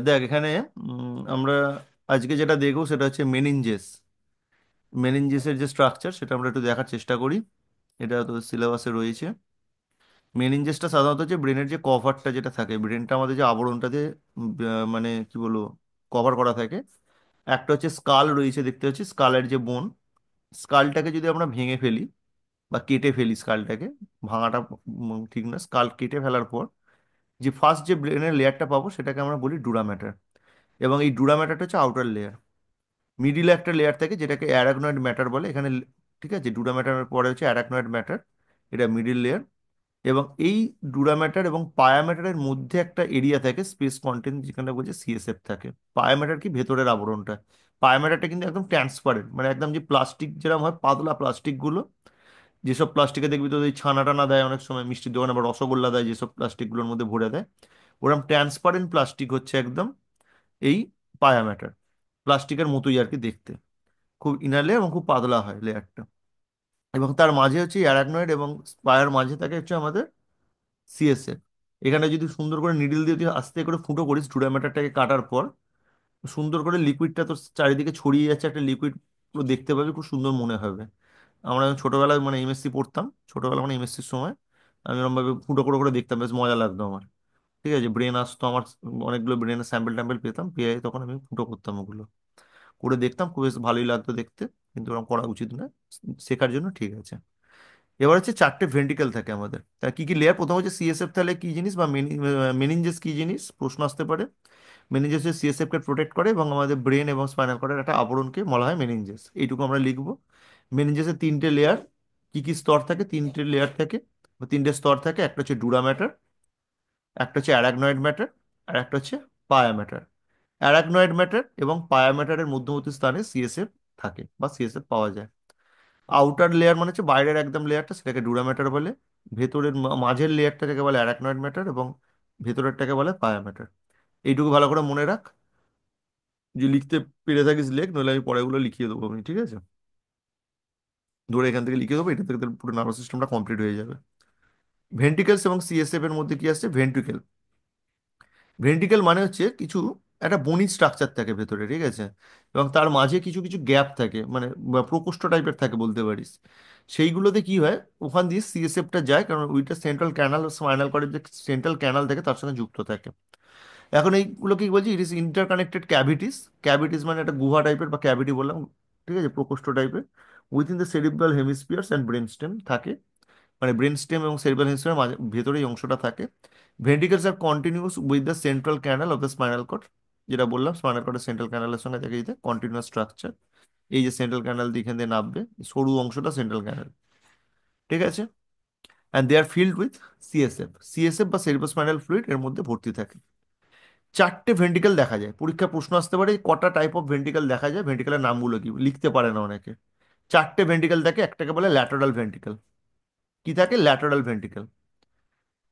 দেখ এখানে আমরা আজকে যেটা দেখবো সেটা হচ্ছে মেনিনজেস। মেনিনজেসের যে স্ট্রাকচার সেটা আমরা একটু দেখার চেষ্টা করি। এটা তো সিলেবাসে রয়েছে। মেনিনজেসটা সাধারণত হচ্ছে ব্রেনের যে কভারটা যেটা থাকে, ব্রেনটা আমাদের যে আবরণটাতে মানে কি বলবো, কভার করা থাকে। একটা হচ্ছে স্কাল রয়েছে, দেখতে হচ্ছে স্কালের যে বোন, স্কালটাকে যদি আমরা ভেঙে ফেলি বা কেটে ফেলি স্কালটাকে, ভাঙাটা ঠিক না, স্কাল কেটে ফেলার পর যে ফার্স্ট যে ব্রেনের লেয়ারটা পাবো সেটাকে আমরা বলি ডুরা ম্যাটার। এবং এই ডুরা ম্যাটারটা হচ্ছে আউটার লেয়ার। মিডিলে একটা লেয়ার থাকে যেটাকে অ্যারাগনয়েড ম্যাটার বলে এখানে। ঠিক আছে, ডুরা ম্যাটারের পরে হচ্ছে অ্যারাগনয়েড ম্যাটার, এটা মিডিল লেয়ার। এবং এই ডুরা ম্যাটার এবং পায়া ম্যাটারের মধ্যে একটা এরিয়া থাকে, স্পেস কন্টেন্ট, যেখানে বলছে সিএসএফ থাকে। পায়া ম্যাটার কি ভেতরের আবরণটা। পায়া ম্যাটারটা কিন্তু একদম ট্রান্সপারেন্ট, মানে একদম যে প্লাস্টিক যেরকম হয় পাতলা প্লাস্টিক গুলো, যেসব প্লাস্টিকে দেখবি তো ওই ছানা টানা দেয় অনেক সময় মিষ্টির দোকানে, আবার রসগোল্লা দেয় যেসব প্লাস্টিকগুলোর মধ্যে ভরে দেয়, ওরকম ট্রান্সপারেন্ট প্লাস্টিক হচ্ছে একদম এই পায়া ম্যাটার। প্লাস্টিকের মতোই আর কি দেখতে, খুব ইনার লেয়ার এবং খুব পাতলা হয় লেয়ারটা। এবং তার মাঝে হচ্ছে অ্যারাকনয়েড এবং স্পায়ার মাঝে থাকে হচ্ছে আমাদের সিএসএফ। এখানে যদি সুন্দর করে নিডল দিয়ে যদি আস্তে করে ফুটো করিস ডুরামেটারটাকে কাটার পর, সুন্দর করে লিকুইডটা তোর চারিদিকে ছড়িয়ে যাচ্ছে, একটা লিকুইড পুরো দেখতে পাবি, খুব সুন্দর মনে হবে। আমরা যখন ছোটবেলায় মানে এমএসসি পড়তাম, ছোটবেলা মানে এমএসসির সময় আমি এরকমভাবে ফুটো করে করে দেখতাম, বেশ মজা লাগতো আমার। ঠিক আছে, ব্রেন আসতো আমার, অনেকগুলো ব্রেনের স্যাম্পল ট্যাম্পল পেতাম, পেয়ে তখন আমি ফুটো করতাম ওগুলো, করে দেখতাম, খুব বেশ ভালোই লাগতো দেখতে। কিন্তু ওরকম করা উচিত না, শেখার জন্য ঠিক আছে। এবার হচ্ছে চারটে ভেন্ট্রিকেল থাকে আমাদের, তা কি কি লেয়ার? প্রথম হচ্ছে সিএসএফ, তাহলে কি জিনিস, বা মেনিনজেস কি জিনিস প্রশ্ন আসতে পারে। মেনিনজেস সিএসএফ কে প্রোটেক্ট করে এবং আমাদের ব্রেন এবং স্পাইনাল কর্ডের একটা আবরণকে বলা হয় মেনিনজেস, এইটুকু আমরা লিখবো। মেনিনজেসের তিনটে লেয়ার, কি কি স্তর থাকে? তিনটে লেয়ার থাকে বা তিনটে স্তর থাকে। একটা হচ্ছে ডুরা ম্যাটার, একটা হচ্ছে অ্যারাগনয়েড ম্যাটার, আর একটা হচ্ছে পায়া ম্যাটার। অ্যারাগনয়েড ম্যাটার এবং পায়া ম্যাটারের মধ্যবর্তী স্থানে সিএসএফ থাকে বা সিএসএফ পাওয়া যায়। আউটার লেয়ার মানে হচ্ছে বাইরের একদম লেয়ারটা, সেটাকে ডুরা ম্যাটার বলে। ভেতরের মাঝের লেয়ারটাকে বলে অ্যারাকনয়েড ম্যাটার এবং ভেতরেরটাকে বলে পায়া ম্যাটার। এইটুকু ভালো করে মনে রাখ। যে লিখতে পেরে থাকিস লেখ, নইলে আমি পরেগুলো লিখিয়ে দেবো আমি, ঠিক আছে? ধরে এখান থেকে লিখে দেবো, এটা থেকে তোর পুরো নার্ভাস সিস্টেমটা কমপ্লিট হয়ে যাবে। ভেন্ট্রিকেলস এবং সিএসএফ এর মধ্যে কি আসছে? ভেন্ট্রিকেল। ভেন্ট্রিকেল মানে হচ্ছে কিছু একটা বনি স্ট্রাকচার থাকে ভেতরে, ঠিক আছে? এবং তার মাঝে কিছু কিছু গ্যাপ থাকে, মানে বা প্রকোষ্ঠ টাইপের থাকে বলতে পারিস। সেইগুলোতে কি হয়, ওখান দিয়ে সিএসএফটা যায়, কারণ ওইটা সেন্ট্রাল ক্যানাল, স্পাইনাল কর্ডের যে সেন্ট্রাল ক্যানাল থাকে তার সঙ্গে যুক্ত থাকে। এখন এইগুলো কি বলছি, ইট ইস ইন্টারকানেক্টেড ক্যাভিটিস। ক্যাভিটিস মানে একটা গুহা টাইপের বা ক্যাভিটি বললাম, ঠিক আছে, প্রকোষ্ঠ টাইপের। Within the cerebral hemispheres and brain stem থাকে, মানে ব্রেন স্টেম এবং সেরিব্রাল হেমিস্ফিয়ার মাঝে ভেতরে এই অংশটা থাকে। Ventricles are continuous with the central canal of the spinal cord, যেটা বললাম স্পাইনাল কর্ডের সেন্ট্রাল ক্যানালের সঙ্গে থাকে এই কন্টিনিউয়াস স্ট্রাকচার। এই যে সেন্ট্রাল ক্যানাল দিয়ে এখান দিয়ে নামবে, সরু অংশটা সেন্ট্রাল ক্যানাল, ঠিক আছে। And they are filled with CSF. CSF বা সেরিব্রোস্পাইনাল ফ্লুইড এর মধ্যে ভর্তি থাকে। চারটে ভেন্ট্রিকেল দেখা যায়, পরীক্ষা প্রশ্ন আসতে পারে কটা টাইপ অফ ভেন্ট্রিকেল দেখা যায়, ভেন্ট্রিকেলের নামগুলো কি লিখতে পারে না অনেকে। চারটে ভেন্ট্রিকেল থাকে, একটাকে বলে ল্যাটারাল ভেন্ট্রিকেল। কি থাকে? ল্যাটারাল ভেন্ট্রিকেল,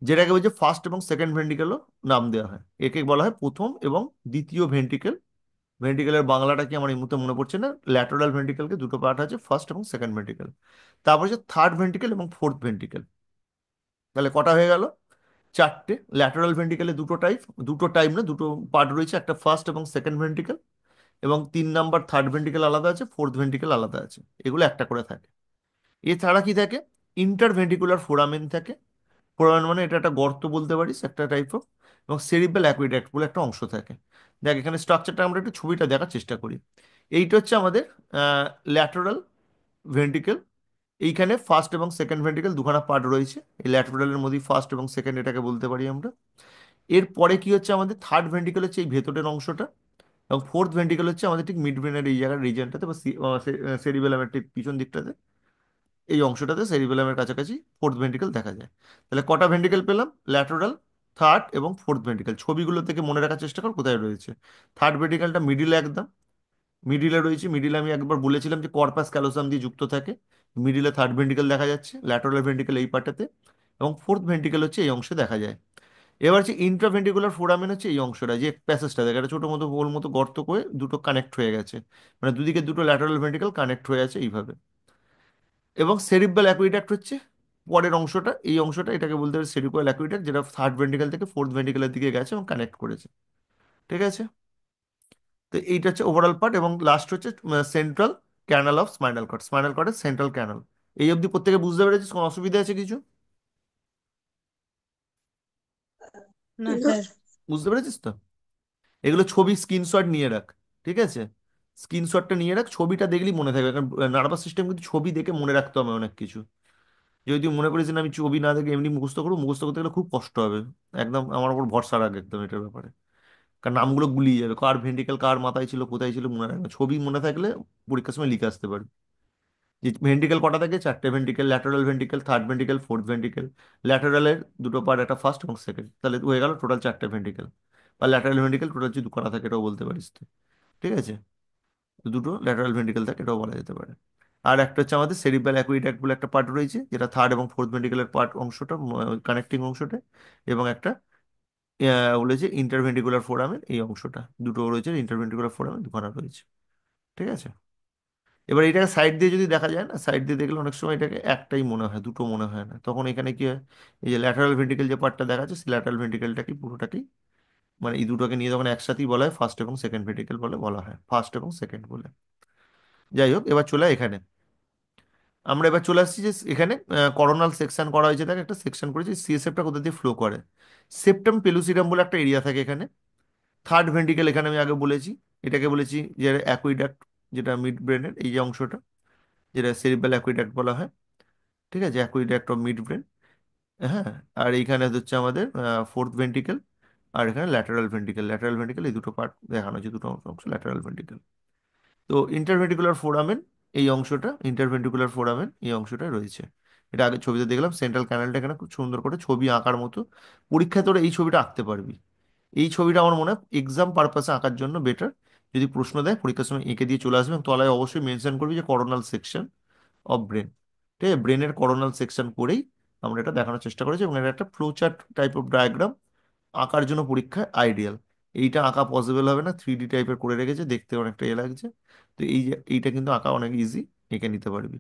যেটাকে বলছে ফার্স্ট এবং সেকেন্ড ভেন্ট্রিকেলও নাম দেওয়া হয়। একে বলা হয় প্রথম এবং দ্বিতীয় ভেন্ট্রিকেল। ভেন্ট্রিকেলের বাংলাটা কি আমার এই মুহূর্তে মনে পড়ছে না। ল্যাটারাল ভেন্ট্রিকেলকে দুটো পার্ট আছে, ফার্স্ট এবং সেকেন্ড ভেন্ট্রিকেল। তারপর হচ্ছে থার্ড ভেন্ট্রিকেল এবং ফোর্থ ভেন্ট্রিকেল। তাহলে কটা হয়ে গেল? চারটে। ল্যাটারাল ভেন্ট্রিকেলে দুটো টাইপ, দুটো টাইপ না, দুটো পার্ট রয়েছে, একটা ফার্স্ট এবং সেকেন্ড ভেন্ট্রিকেল, এবং 3 নাম্বার থার্ড ভেন্ট্রিকেল আলাদা আছে, ফোর্থ ভেন্ট্রিকেল আলাদা আছে। এগুলো একটা করে থাকে। এছাড়া কি থাকে? ইন্টারভেন্ট্রিকুলার ফোরামেন থাকে। ফোরামেন মানে এটা একটা গর্ত বলতে পারিস, একটা টাইপ অফ। এবং সেরিব্রাল অ্যাকুইডাক্ট বলে একটা অংশ থাকে। দেখ এখানে স্ট্রাকচারটা আমরা একটু ছবিটা দেখার চেষ্টা করি। এইটা হচ্ছে আমাদের ল্যাটারাল ভেন্ট্রিকেল। এইখানে ফার্স্ট এবং সেকেন্ড ভেন্ট্রিকেল দুখানা পার্ট রয়েছে, এই ল্যাটারালের মধ্যে ফার্স্ট এবং সেকেন্ড এটাকে বলতে পারি আমরা। এরপরে কি হচ্ছে, আমাদের থার্ড ভেন্ট্রিকেল হচ্ছে এই ভেতরের অংশটা, এবং ফোর্থ ভেন্ট্রিকেল হচ্ছে আমাদের ঠিক মিড ব্রেনের এই জায়গার রিজনটাতে বা সেরিবেলামের ঠিক পিছন দিকটাতে, এই অংশটাতে সেরিবেলামের কাছাকাছি ফোর্থ ভেন্ট্রিকেল দেখা যায়। তাহলে কটা ভেন্ট্রিকেল পেলাম? ল্যাটারাল, থার্ড এবং ফোর্থ ভেন্ট্রিকেল। ছবিগুলো থেকে মনে রাখার চেষ্টা কর কোথায় রয়েছে। থার্ড ভেন্ট্রিকেলটা মিডিলে, একদম মিডিলে রয়েছে। মিডিলে আমি একবার বলেছিলাম যে কর্পাস ক্যালোসাম দিয়ে যুক্ত থাকে। মিডিলে থার্ড ভেন্ট্রিকেল দেখা যাচ্ছে, ল্যাটারাল ভেন্ট্রিকেল এই পার্টটাতে, এবং ফোর্থ ভেন্ট্রিকেল হচ্ছে এই অংশে দেখা যায়। এবার হচ্ছে ইন্ট্রাভেন্ট্রিকুলার ফোরামেন, হচ্ছে এই অংশটা যে প্যাসেজটা দেখে, একটা ছোট মতো গোল মতো গর্ত করে দুটো কানেক্ট হয়ে গেছে, মানে দুদিকে দুটো ল্যাটারাল ভেন্ট্রিকেল কানেক্ট হয়ে আছে এইভাবে। এবং সেরিব্রাল অ্যাকুইডাক্ট হচ্ছে পরের অংশটা, এই অংশটা, এটাকে বলতে হবে সেরিব্রাল অ্যাকুইডাক্ট, যেটা থার্ড ভেন্ট্রিকেল থেকে ফোর্থ ভেন্ট্রিকেলের দিকে গেছে এবং কানেক্ট করেছে। ঠিক আছে? তো এইটা হচ্ছে ওভারঅল পার্ট, এবং লাস্ট হচ্ছে central canal of spinal cord, spinal কর্ডের সেন্ট্রাল ক্যানাল। এই অবধি প্রত্যেকে বুঝতে পেরেছিস? কোনো অসুবিধা আছে কিছু? না স্যার। বুঝতে পেরেছিস তো? এগুলো ছবি স্ক্রিনশট নিয়ে রাখ। ঠিক আছে? স্ক্রিনশটটা নিয়ে রাখ, ছবিটা দেখলেই মনে থাকবে, কারণ নার্ভাস সিস্টেম কিন্তু ছবি দেখে মনে রাখতে হবে অনেক কিছু। যদি তুই মনে করিস যে না, আমি ছবি না দেখে এমনি মুখস্থ করবো, মুখস্থ করতে গেলে খুব কষ্ট হবে। একদম আমার উপর ভরসা রাখ একদম এটার ব্যাপারে। কারণ নামগুলো গুলিয়ে যাবে, কার ভেন্ট্রিকেল কার মাথায় ছিল কোথায় ছিল মনে রাখবে, ছবি মনে থাকলে পরীক্ষার সময় লিখে আসতে পারবি। যে ভেন্ট্রিকেল কটা থাকে, চারটে ventricle, lateral ventricle, third ventricle, fourth ventricle. ল্যাটারালের দুটো পার্ট, একটা ফার্স্ট এবং সেকেন্ড, তাহলে হয়ে গেল টোটাল চারটে ভেন্ট্রিকেল। বা ল্যাটারাল ভেন্ট্রিকেল টোটাল যদি দুখানা থাকে এটাও বলতে পারিস তুই। ঠিক আছে? তো দুটো ল্যাটারাল ভেন্ট্রিকেল থাকে এটাও বলা যেতে পারে। আর একটা হচ্ছে আমাদের সেরিব্রাল অ্যাকুইডাক্ট বলে একটা পার্ট রয়েছে, যেটা থার্ড এবং ফোর্থ ভেন্ট্রিকেলের পার্ট অংশটা, কানেক্টিং অংশটা। এবং একটা বলেছে ইন্টারভেন্ট্রিকুলার ফোরামের এই অংশটা, দুটো রয়েছে ইন্টারভেন্ট্রিকুলার ফোরামে, দুখানা রয়েছে। ঠিক আছে? এবার এটাকে সাইড দিয়ে যদি দেখা যায় না, সাইড দিয়ে দেখলে অনেক সময় এটাকে একটাই মনে হয়, দুটো মনে হয় না, তখন এখানে কি হয়, এই যে ল্যাটারাল ভেন্ট্রিকেল যে পার্টটা দেখা যাচ্ছে, সেই ল্যাটারাল ভেন্ট্রিকেলটাকে পুরোটাকেই, মানে এই দুটোকে নিয়ে তখন একসাথেই বলা হয় ফার্স্ট এবং সেকেন্ড ভেন্ট্রিকেল বলে বলা হয়, ফার্স্ট এবং সেকেন্ড বলে। যাই হোক, এবার চলে আয় এখানে। আমরা এবার চলে আসছি যে এখানে করোনাল সেকশন করা হয়েছে, দেখ একটা সেকশন করেছি সিএসএফটা কোথা দিয়ে ফ্লো করে। সেপ্টাম পেলুসিডাম বলে একটা এরিয়া থাকে এখানে। থার্ড ভেন্ট্রিকেল এখানে আমি আগে বলেছি, এটাকে বলেছি যে অ্যাকুইডাক্ট, যেটা মিড ব্রেনের এই যে অংশটা, যেটা সেরিব্রাল অ্যাকুইডাক্ট বলা হয়। ঠিক আছে? Aqueduct of mid brain. হ্যাঁ। আর এইখানে হচ্ছে আমাদের ফোর্থ ভেন্ট্রিকেল। আর এখানে ল্যাটারাল ভেন্ট্রিকেল, ল্যাটারাল ভেন্ট্রিকেল এই দুটো পার্ট দেখানো হয়েছে, দুটো অংশ ল্যাটারাল ভেন্ট্রিকেল। তো ইন্টারভেন্ট্রিকুলার ফোরামেন এই অংশটা, ইন্টারভেন্ট্রিকুলার ফোরামেন এই অংশটা রয়েছে। এটা আগে ছবিতে দেখলাম, সেন্ট্রাল ক্যানালটা এখানে খুব সুন্দর করে ছবি আঁকার মতো। পরীক্ষায় তোরা এই ছবিটা আঁকতে পারবি। এই ছবিটা আমার মনে হয় এক্সাম পারপাসে আঁকার জন্য বেটার। যদি প্রশ্ন দেয় পরীক্ষার সময় এঁকে দিয়ে চলে আসবে, এবং তলায় অবশ্যই মেনশন করবি যে করোনাল সেকশন অফ ব্রেন। ঠিক আছে? ব্রেনের করোনাল সেকশন করেই আমরা এটা দেখানোর চেষ্টা করেছি, এবং এটা একটা ফ্লোচার্ট টাইপ অফ ডায়াগ্রাম আঁকার জন্য পরীক্ষায় আইডিয়াল। এইটা আঁকা পসিবল হবে না, 3D টাইপের করে রেখেছে, দেখতে অনেকটা লাগছে। তো এই যে এইটা কিন্তু আঁকা অনেক ইজি, এঁকে নিতে পারবি।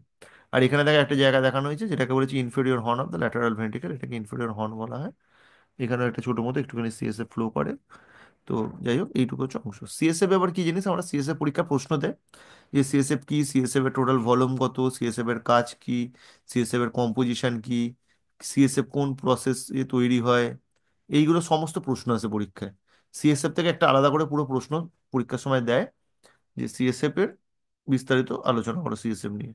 আর এখানে দেখা একটা জায়গা দেখানো হয়েছে যেটাকে বলেছি inferior horn of the lateral ventricle, এটাকে ইনফেরিয়র হর্ন বলা হয়। এখানে একটা ছোট মতো একটুখানি সিএসএফ ফ্লো করে। তো যাই হোক, এইটুকু হচ্ছে অংশ। সিএসএফ এবার কি জিনিস, আমরা সিএসএফ পরীক্ষা প্রশ্ন দেয় যে সিএসএফ কি, সিএসএফ এর টোটাল ভলিউম কত, সিএসএফ এর কাজ কি, সিএসএফ এর কম্পোজিশন কি, সিএসএফ কোন প্রসেস এ তৈরি হয়, এইগুলো সমস্ত প্রশ্ন আছে পরীক্ষায়। সিএসএফ থেকে একটা আলাদা করে পুরো প্রশ্ন পরীক্ষার সময় দেয়, যে সিএসএফ এর বিস্তারিত আলোচনা করো সিএসএফ নিয়ে।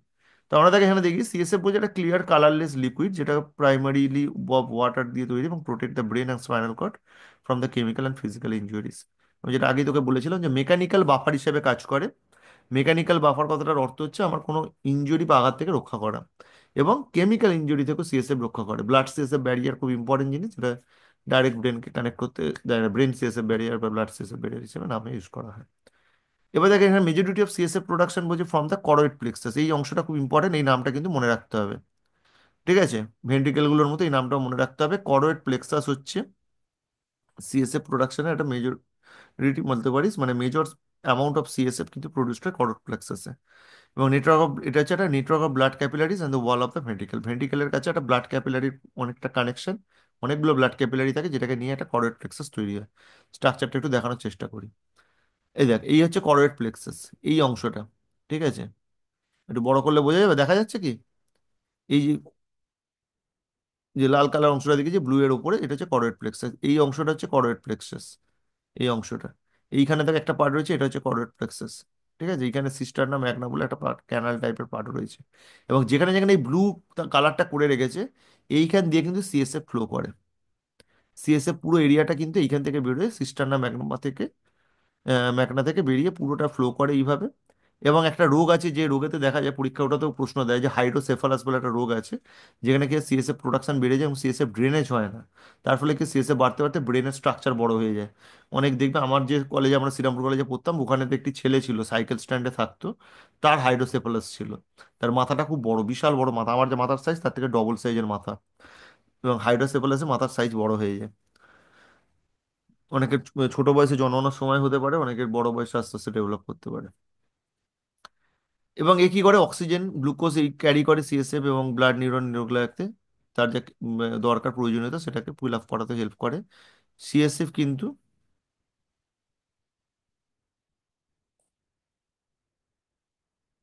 তো আমরা তাকে এখানে দেখি সিএসএফ বলছে একটা ক্লিয়ার কালারলেস লিকুইড, যেটা প্রাইমারিলি ওয়াটার দিয়ে তৈরি, এবং protect the brain and spinal cord from the chemical and physical injuries. আমি যেটা আগে তোকে বলেছিলাম যে মেকানিক্যাল বাফার হিসেবে কাজ করে। মেকানিক্যাল বাফার কথাটার অর্থ হচ্ছে আমার কোনো ইনজুরি বা আঘাত থেকে রক্ষা করা, এবং কেমিক্যাল ইনজুরি থেকেও সিএসএফ রক্ষা করে। ব্লাড সিএসএফ ব্যারিয়ার খুব ইম্পর্টেন্ট জিনিস, যেটা ডাইরেক্ট ব্রেনকে কানেক্ট করতে দেয় না, ব্রেন সিএসএফ ব্যারিয়ার বা ব্লাড সিএসএফ ব্যারিয়ার হিসেবে নামে ইউজ করা হয়। এবার দেখেন এখানে মেজরিটি অফ সিএসএফ প্রোডাকশন বলছে ফ্রম দ্য করোইড প্লেক্সাস, এই অংশটা খুব ইম্পর্টেন্ট, এই নামটা কিন্তু মনে রাখতে হবে। ঠিক আছে? ভেন্ট্রিকেলগুলোর মতো এই নামটাও মনে রাখতে হবে। করোইড প্লেক্সাস হচ্ছে সিএসএফ প্রোডাকশনের একটা মেজরিটি বলতে পারিস, মানে মেজর অ্যামাউন্ট অফ সিএসএফ কিন্তু প্রডিউসড হয় করোইড প্লেক্সাসে। এবং নেটওয়ার্ক অফ, এটা হচ্ছে একটা network of blood capillaries and the wall of the ventricle, ভেন্ট্রিকেলের কাছে একটা ব্লাড ক্যাপিলারির অনেকটা কানেকশন, অনেকগুলো ব্লাড ক্যাপিলারি থাকে, যেটাকে নিয়ে একটা করোইড প্লেক্সাস তৈরি হয়। স্ট্রাকচারটা একটু দেখানোর চেষ্টা করি। এই দেখ, এই হচ্ছে করোইড প্লেক্সাস, এই অংশটা। ঠিক আছে? একটু বড় করলে বোঝা যাবে, দেখা যাচ্ছে কি? এই যে যে লাল কালার অংশটা দেখেছি ব্লু এর উপরে, এটা হচ্ছে করোইড প্লেক্সাস, এই অংশটা হচ্ছে করোইড প্লেক্সাস। এই অংশটা, এইখানে থেকে একটা পার্ট রয়েছে, এটা হচ্ছে করোইড প্লেক্সাস। ঠিক আছে? এইখানে সিস্টারনা ম্যাগনা বলে একটা পার্ট, ক্যানাল টাইপের পার্ট রয়েছে। এবং যেখানে যেখানে এই ব্লু কালারটা করে রেখেছে, এইখান দিয়ে কিন্তু সিএসএফ ফ্লো করে। সিএসএফ পুরো এরিয়াটা কিন্তু এইখান থেকে বেরোয়, সিস্টারনা ম্যাগনা থেকে, ম্যাকনা থেকে বেরিয়ে পুরোটা ফ্লো করে এইভাবে। এবং একটা রোগ আছে যে রোগেতে দেখা যায়, পরীক্ষা ওটাতেও প্রশ্ন দেয়, যে হাইড্রোসেফালাস বলে একটা রোগ আছে, যেখানে কি সিএসএফ প্রোডাকশন বেড়ে যায় এবং সিএসএফ ড্রেনেজ হয় না। তার ফলে কি সিএসএফ বাড়তে বাড়তে ব্রেনের স্ট্রাকচার বড় হয়ে যায়। অনেক দেখবে, আমার যে কলেজে, আমরা শ্রীরামপুর কলেজে পড়তাম, ওখানে তো একটি ছেলে ছিল সাইকেল স্ট্যান্ডে থাকতো, তার হাইড্রোসেফালাস ছিল। তার মাথাটা খুব বড়, বিশাল বড় মাথা, আমার যে মাথার সাইজ তার থেকে ডবল সাইজের মাথা। এবং হাইড্রোসেফালাসে মাথার সাইজ বড় হয়ে যায়। অনেকের ছোট বয়সে জন্মানোর সময় হতে পারে, অনেকের বড় বয়সে আস্তে আস্তে ডেভেলপ করতে পারে। এবং এ কি করে, অক্সিজেন গ্লুকোজ এই ক্যারি করে সিএসএফ, এবং ব্লাড নিউরন নিউরোগুলো রাখতে তার যে দরকার প্রয়োজনীয়তা সেটাকে ফুল আপ করাতে হেল্প করে সিএসএফ কিন্তু।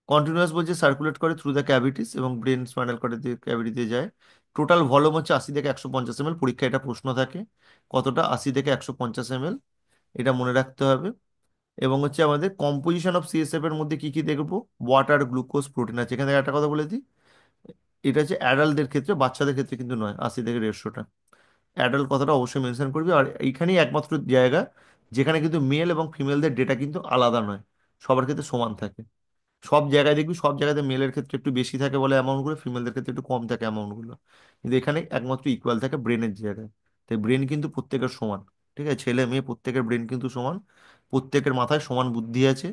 কন্টিনিউয়াস বলছে সার্কুলেট করে থ্রু দ্য ক্যাভিটিস এবং ব্রেন স্পাইনাল কর্ডের দিয়ে ক্যাভিটিতে যায়। টোটাল ভলিউম হচ্ছে 80 থেকে 150 ml, পরীক্ষায় এটা প্রশ্ন থাকে কতটা, 80 থেকে 150 ml, এটা মনে রাখতে হবে। এবং হচ্ছে আমাদের কম্পোজিশন অফ সিএসএফ এর মধ্যে কি কি দেখবো, ওয়াটার, গ্লুকোজ, প্রোটিন আছে। এখানে থেকে একটা কথা বলে দিই, এটা হচ্ছে অ্যাডাল্টদের ক্ষেত্রে, বাচ্চাদের ক্ষেত্রে কিন্তু নয় 80 থেকে 150টা। অ্যাডাল্ট কথাটা অবশ্যই মেনশন করবি। আর এইখানেই একমাত্র জায়গা যেখানে কিন্তু মেল এবং ফিমেলদের ডেটা কিন্তু আলাদা নয়, সবার ক্ষেত্রে সমান থাকে। সব জায়গায় দেখবি, সব জায়গাতে মেলের ক্ষেত্রে একটু বেশি থাকে বলে অ্যামাউন্টগুলো, ফিমেলদের ক্ষেত্রে একটু কম থাকে অ্যামাউন্টগুলো, কিন্তু এখানে একমাত্র ইকুয়াল থাকে ব্রেনের জায়গায়। তাই ব্রেন কিন্তু প্রত্যেকের সমান। ঠিক আছে, ছেলে মেয়ে প্রত্যেকের ব্রেন কিন্তু সমান, প্রত্যেকের মাথায় সমান বুদ্ধি আছে,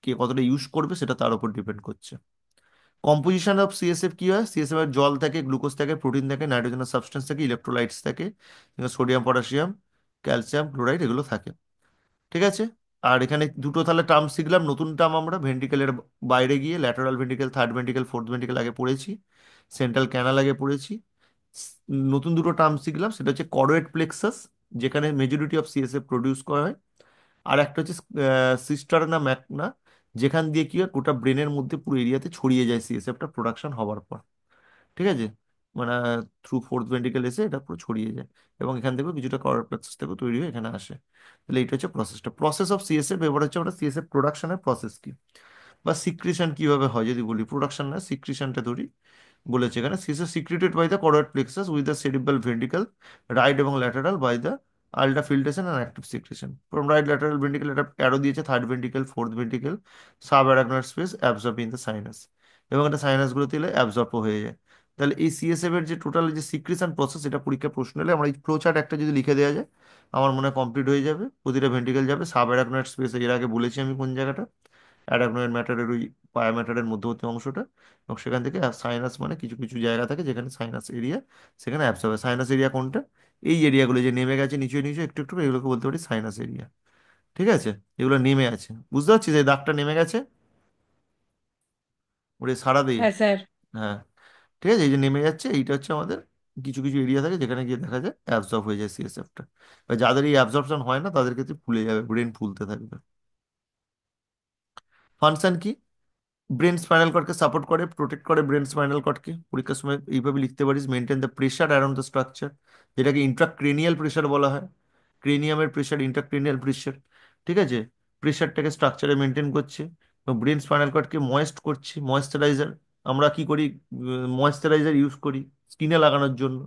কে কতটা ইউজ করবে সেটা তার উপর ডিপেন্ড করছে। কম্পোজিশন অফ সিএসএফ কি হয়, সিএসএফ এর জল থাকে, গ্লুকোজ থাকে, প্রোটিন থাকে, নাইট্রোজেনাস সাবস্টেন্স থাকে, ইলেকট্রোলাইটস থাকে, সোডিয়াম, পটাশিয়াম, ক্যালসিয়াম, ক্লোরাইড, এগুলো থাকে। ঠিক আছে। আর এখানে দুটো তাহলে টার্ম শিখলাম, নতুন টার্ম আমরা ভেন্ট্রিকেলের বাইরে গিয়ে lateral ventricle, third ventricle, fourth ventricle আগে পড়েছি, সেন্ট্রাল ক্যানাল আগে পড়েছি। নতুন দুটো টার্ম শিখলাম, সেটা হচ্ছে করোয়েড প্লেক্সাস, যেখানে মেজরিটি অফ সিএসএফ প্রডিউস করা হয়। আর একটা হচ্ছে সিস্টারনা ম্যাগনা, যেখান দিয়ে কি হয় গোটা ব্রেনের মধ্যে পুরো এরিয়াতে ছড়িয়ে যায় সিএসএফটা প্রোডাকশন হওয়ার পর। ঠিক আছে, মানে থ্রু ফোর্থ ভেন্ট্রিকেল এসে এটা পুরো ছড়িয়ে যায়, এবং এখান থেকেও কিছুটা কর্ড প্লেক্সাস থেকে তৈরি হয়ে এখানে আসে। তাহলে এটা হচ্ছে প্রসেসটা, প্রসেস অফ সিএসএফ। এবার হচ্ছে আমরা সিএসএফ প্রোডাকশনের প্রসেস কি বা সিক্রিশন কিভাবে হয়, যদি বলি প্রোডাকশন না সিক্রিশনটা ধরি, বলেছে এখানে সিস secreted by the choroid plexus with the cerebral ventricle, right এবং lateral by the ultrafiltration and active secretion from right lateral ventricle. এটা অ্যারো দিয়েছে third ventricle, fourth ventricle, subarachnoid space, absorb in the sinus, এবং এটা সাইনাসগুলোতে এলে absorb হয়ে যায়। তাহলে এই সিএসএফ এর যে টোটাল যে সিক্রেশন প্রসেস, এটা পরীক্ষা প্রশ্ন এলে আমরা এই ফ্লো চার্ট একটা যদি লিখে দেওয়া যায়, আমার মনে হয় কমপ্লিট হয়ে যাবে। প্রতিটা ভেন্ট্রিকল যাবে, সাব অ্যারাকনয়েড স্পেস এর আগে বলেছি আমি কোন জায়গাটা, অ্যারাকনয়েড ম্যাটারের ওই পায়া ম্যাটারের মধ্যবর্তী অংশটা, এবং সেখান থেকে সাইনাস মানে কিছু কিছু জায়গা থাকে যেখানে সাইনাস এরিয়া, সেখানে অ্যাবসর্ব হয়। সাইনাস এরিয়া কোনটা, এই এরিয়াগুলো যে নেমে গেছে নিচে নিচে একটু একটু, এগুলোকে বলতে পারি সাইনাস এরিয়া। ঠিক আছে, এগুলো নেমে আছে, বুঝতে পারছিস, এই দাগটা নেমে গেছে, ওরে সারা দিই। হ্যাঁ স্যার। হ্যাঁ, ঠিক আছে, এই যে নেমে যাচ্ছে এইটা হচ্ছে আমাদের কিছু কিছু এরিয়া থাকে যেখানে গিয়ে দেখা যায় অ্যাবজর্ব হয়ে যায় সিএসএফটা। যাদের এই অ্যাবজর্পশন হয় না তাদের ক্ষেত্রে ফুলে যাবে, ব্রেন ফুলতে থাকবে। ফাংশন কি, ব্রেন স্পাইনাল কর্ডকে সাপোর্ট করে, প্রোটেক্ট করে ব্রেন স্পাইনাল কর্ডকে। পরীক্ষার সময় এইভাবে লিখতে পারিস, maintain the pressure around the structure, যেটাকে ইন্ট্রাক্রেনিয়াল প্রেশার বলা হয়। ক্রেনিয়ামের প্রেশার ইন্ট্রাক্রেনিয়াল প্রেশার। ঠিক আছে, প্রেশারটাকে স্ট্রাকচারে মেনটেন করছে, এবং ব্রেন স্পাইনাল কর্ডকে ময়েস্ট করছে, ময়েশ্চারাইজার। আমরা কি করি, ময়েশ্চারাইজার ইউজ করি স্কিনে লাগানোর জন্য,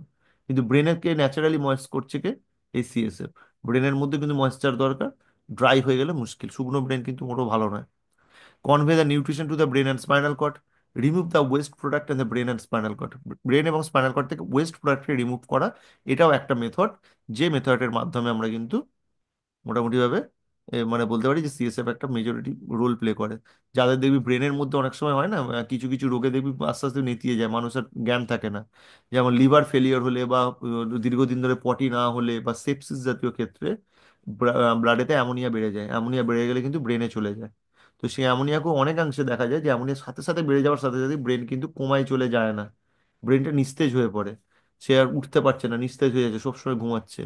কিন্তু ব্রেনেরকে ন্যাচারালি ময়েস্ট করছে কে, এই সিএসএফ। ব্রেনের মধ্যে কিন্তু ময়েশ্চার দরকার, ড্রাই হয়ে গেলে মুশকিল, শুকনো ব্রেন কিন্তু মোটেও ভালো নয়। Convey the nutrition to the brain and spinal cord, remove the waste product in the brain and spinal cord। Brain এবং স্পাইনাল কর্ড থেকে ওয়েস্ট প্রোডাক্টকে রিমুভ করা, এটাও একটা মেথড, যে মেথডের মাধ্যমে আমরা কিন্তু মোটামুটি ভাবে মানে বলতে পারি যে সিএসএফ একটা মেজরিটি রোল প্লে করে। যাদের দেখবি ব্রেনের মধ্যে অনেক সময় হয় না, কিছু কিছু রোগে দেখবি আস্তে আস্তে নেতিয়ে যায়, মানুষের জ্ঞান থাকে না, যেমন লিভার ফেলিওর হলে বা দীর্ঘদিন ধরে পটি না হলে বা সেপসিস জাতীয় ক্ষেত্রে ব্লাডেতে অ্যামোনিয়া বেড়ে যায়, অ্যামোনিয়া বেড়ে গেলে কিন্তু ব্রেনে চলে যায়। তো সেই অ্যামোনিয়াকে অনেকাংশে দেখা যায় যে অ্যামোনিয়ার সাথে সাথে বেড়ে যাওয়ার সাথে সাথে ব্রেন কিন্তু কোমায় চলে যায় না, ব্রেনটা নিস্তেজ হয়ে পড়ে, সে আর উঠতে পারছে না, নিস্তেজ হয়ে যাচ্ছে, সবসময় ঘুমাচ্ছে।